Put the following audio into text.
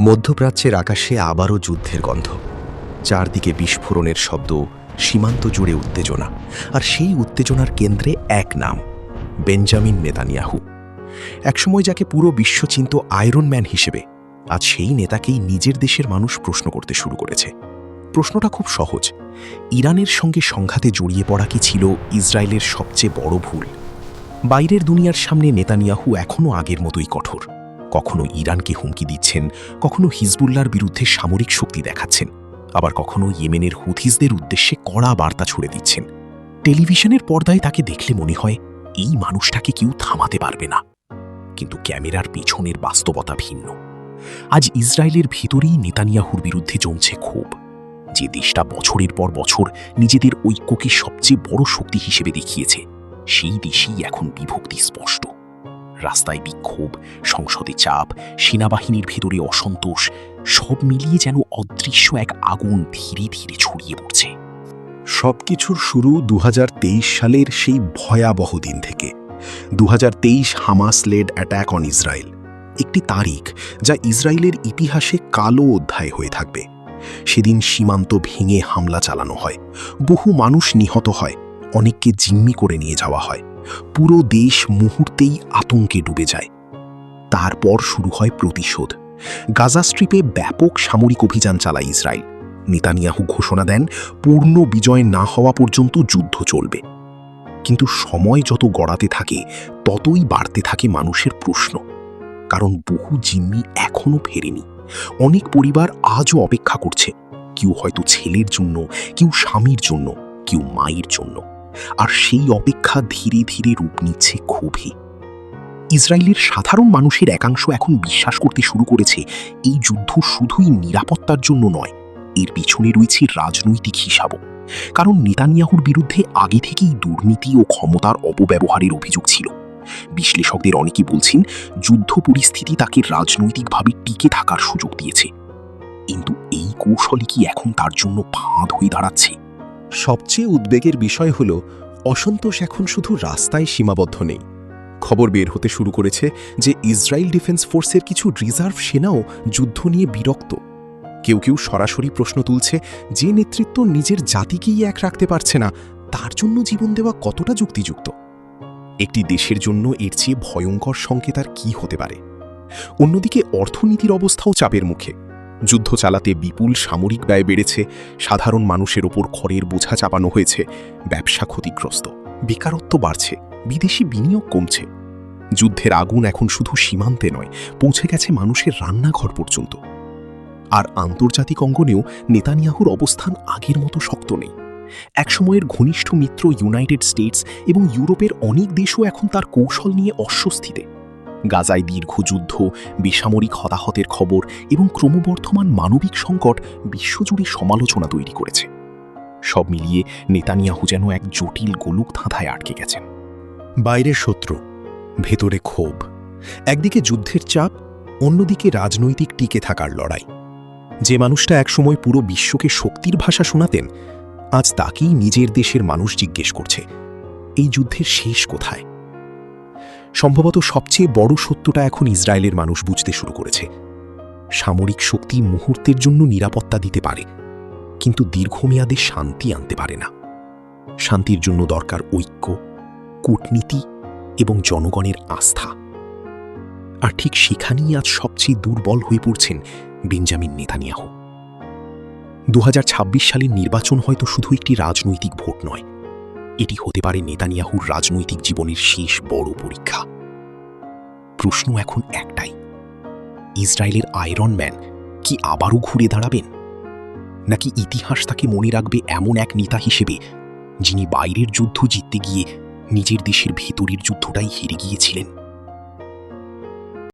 মধ্যপ্রাচ্যের আকাশে আবারও যুদ্ধের গন্ধ, চারদিকে বিস্ফোরণের শব্দ, সীমান্ত জুড়ে উত্তেজনা, আর সেই উত্তেজনার কেন্দ্রে এক নাম, বেঞ্জামিন নেতানিয়াহু। একসময় যাকে পুরো বিশ্ব চিনত আয়রন ম্যান হিসেবে, আজ সেই নেতাকেই নিজের দেশের মানুষ প্রশ্ন করতে শুরু করেছে। প্রশ্নটা খুব সহজ: ইরানের সঙ্গে সংঘাতে জড়িয়ে পড়া কি ছিল ইসরায়েলের সবচেয়ে বড় ভুল? বাইরের দুনিয়ার সামনে নেতানিয়াহু এখনও আগের মতোই কঠোর। কখনো ইরানকে হুমকি দিচ্ছেন, কখনো হিজবুল্লাহর বিরুদ্ধে সামরিক শক্তি দেখাচ্ছেন, আবার কখনো ইয়েমেনের হুথিসদের উদ্দেশ্যে কড়া বার্তা ছুড়ে দিচ্ছেন। টেলিভিশনের পর্দায় তাকে দেখলে মনে হয় এই মানুষটাকে কেউ থামাতে পারবে না। কিন্তু ক্যামেরার পিছনের বাস্তবতা ভিন্ন। আজ ইসরায়েলের ভিতরেই নেতানিয়াহুর বিরুদ্ধে জমছে ক্ষোভ। যে দেশটা বছরের পর বছর নিজেদের ঐক্যকে সবচেয়ে বড় শক্তি হিসেবে দেখিয়েছে, সেই দেশেই এখন বিভক্তি স্পষ্ট। রাস্তায় বিক্ষোভ, সংসদে চাপ, সেনাবাহিনীর ভেতরে অসন্তোষ, সব মিলিয়ে যেন অদৃশ্য এক আগুন ধীরে ধীরে ছড়িয়ে পড়ছে। সবকিছুর শুরু 2023 সালের সেই ভয়াবহ দিন থেকে। 2023 Hamas led attack on Israel, একটি তারিখ যা ইসরায়েলের ইতিহাসে কালো অধ্যায় হয়ে থাকবে। সেদিন সীমান্ত ভেঙে হামলা চালানো হয়, বহু মানুষ নিহত হয়, অনেককে জিম্মি করে নিয়ে যাওয়া হয়। পুরো দেশ মুহূর্তেই আতঙ্কে ডুবে যায়। তারপর শুরু হয় প্রতিশোধ। গাজা স্ট্রিপে ব্যাপক সামরিক অভিযান চালায় ইসরায়েল। নেতানিয়াহু ঘোষণা দেন পূর্ণ বিজয় না হওয়া পর্যন্ত যুদ্ধ চলবে। কিন্তু সময় যত গড়াতে থাকে, ততই বাড়তে থাকে মানুষের প্রশ্ন। কারণ বহু জিম্মি এখনও ফেরেনি। অনেক পরিবার আজও অপেক্ষা করছে, কেউ হয়তো ছেলের জন্য, কেউ স্বামীর জন্য, কেউ মায়ের জন্য। আর সেই অপেক্ষা ধীরে ধীরে রূপ নিচ্ছে ক্ষোভে। ইসরায়েলের সাধারণ মানুষের একাংশ এখন বিশ্বাস করতে শুরু করেছে এই যুদ্ধ শুধুই নিরাপত্তার জন্য নয়, এর পিছনে রয়েছে রাজনৈতিক হিসাবও। কারণ নেতানিয়াহুর বিরুদ্ধে আগে থেকেই দুর্নীতি ও ক্ষমতার অপব্যবহারের অভিযোগ ছিল। বিশ্লেষকদের অনেকে বলছেন যুদ্ধ পরিস্থিতি তাকে রাজনৈতিকভাবে টিকে থাকার সুযোগ দিয়েছে। কিন্তু এই কৌশলই কি এখন তার জন্য ফাঁদ হয়ে দাঁড়াচ্ছে? সবচেয়ে উদ্বেগের বিষয় হল, অসন্তোষ এখন শুধু রাস্তায় সীমাবদ্ধ নেই। খবর বের হতে শুরু করেছে যে ইসরায়েল ডিফেন্স ফোর্সের কিছু রিজার্ভ সেনাও যুদ্ধ নিয়ে বিরক্ত। কেউ কেউ সরাসরি প্রশ্ন তুলছে, যে নেতৃত্ব নিজের জাতিকেই এক রাখতে পারছে না, তার জন্য জীবন দেওয়া কতটা যুক্তিযুক্ত? একটি দেশের জন্য এর চেয়ে ভয়ঙ্কর সংকেত আর কি হতে পারে? অন্যদিকে অর্থনীতির অবস্থাও চাপের মুখে। যুদ্ধ চালাতে বিপুল সামরিক ব্যয় বেড়েছে, সাধারণ মানুষের ওপর খড়ের বোঝা চাপানো হয়েছে, ব্যবসা ক্ষতিগ্রস্ত, বেকারত্ব বাড়ছে, বিদেশি বিনিয়োগ কমছে। যুদ্ধের আগুন এখন শুধু সীমান্তে নয়, পৌঁছে গেছে মানুষের রান্নাঘর পর্যন্ত। আর আন্তর্জাতিক অঙ্গনেও নেতানিয়াহুর অবস্থান আগের মতো শক্ত নেই। একসময়ের ঘনিষ্ঠ মিত্র ইউনাইটেড স্টেটস এবং ইউরোপের অনেক দেশও এখন তার কৌশল নিয়ে অস্বস্তিতে। গাজায় দীর্ঘ যুদ্ধ, বেসামরিক হতাহতের খবর এবং ক্রমবর্ধমান মানবিক সংকট বিশ্বজুড়ে সমালোচনা তৈরি করেছে। সব মিলিয়ে নেতানিয়াহু যেন এক জটিল গোলক ধাঁধায় আটকে গেছেন। বাইরের শত্রু, ভেতরে ক্ষোভ। একদিকে যুদ্ধের চাপ, অন্যদিকে রাজনৈতিক টিকে থাকার লড়াই। যে মানুষটা একসময় পুরো বিশ্বকে শক্তির ভাষা শোনাতেন, আজ তাকেই নিজের দেশের মানুষ জিজ্ঞেস করছে, এই যুদ্ধের শেষ কোথায়? সম্ভবত সবচেয়ে বড় সত্যটা এখন ইসরায়েলের মানুষ বুঝতে শুরু করেছে। সামরিক শক্তি মুহূর্তের জন্য নিরাপত্তা দিতে পারে, কিন্তু দীর্ঘমেয়াদে শান্তি আনতে পারে না। শান্তির জন্য দরকার ঐক্য, কূটনীতি এবং জনগণের আস্থা। আর ঠিক সেখানেই আজ সবচেয়ে দুর্বল হয়ে পড়ছেন বেঞ্জামিন নেতানিয়াহু। 2026 সালের নির্বাচন হয়তো শুধু একটি রাজনৈতিক ভোট নয়, এটি হতে পারে নেতানিয়াহুর রাজনৈতিক জীবনের শেষ বড় পরীক্ষা। প্রশ্ন এখন একটাই: ইসরায়েলের আয়রন ম্যান কি আবারও ঘুরে দাঁড়াবেন, নাকি ইতিহাস তাকে মনে রাখবে এমন এক নেতা হিসেবে যিনি বাইরের যুদ্ধ জিততে গিয়ে নিজের দেশের ভেতরের যুদ্ধটাই হেরে গিয়েছিলেন?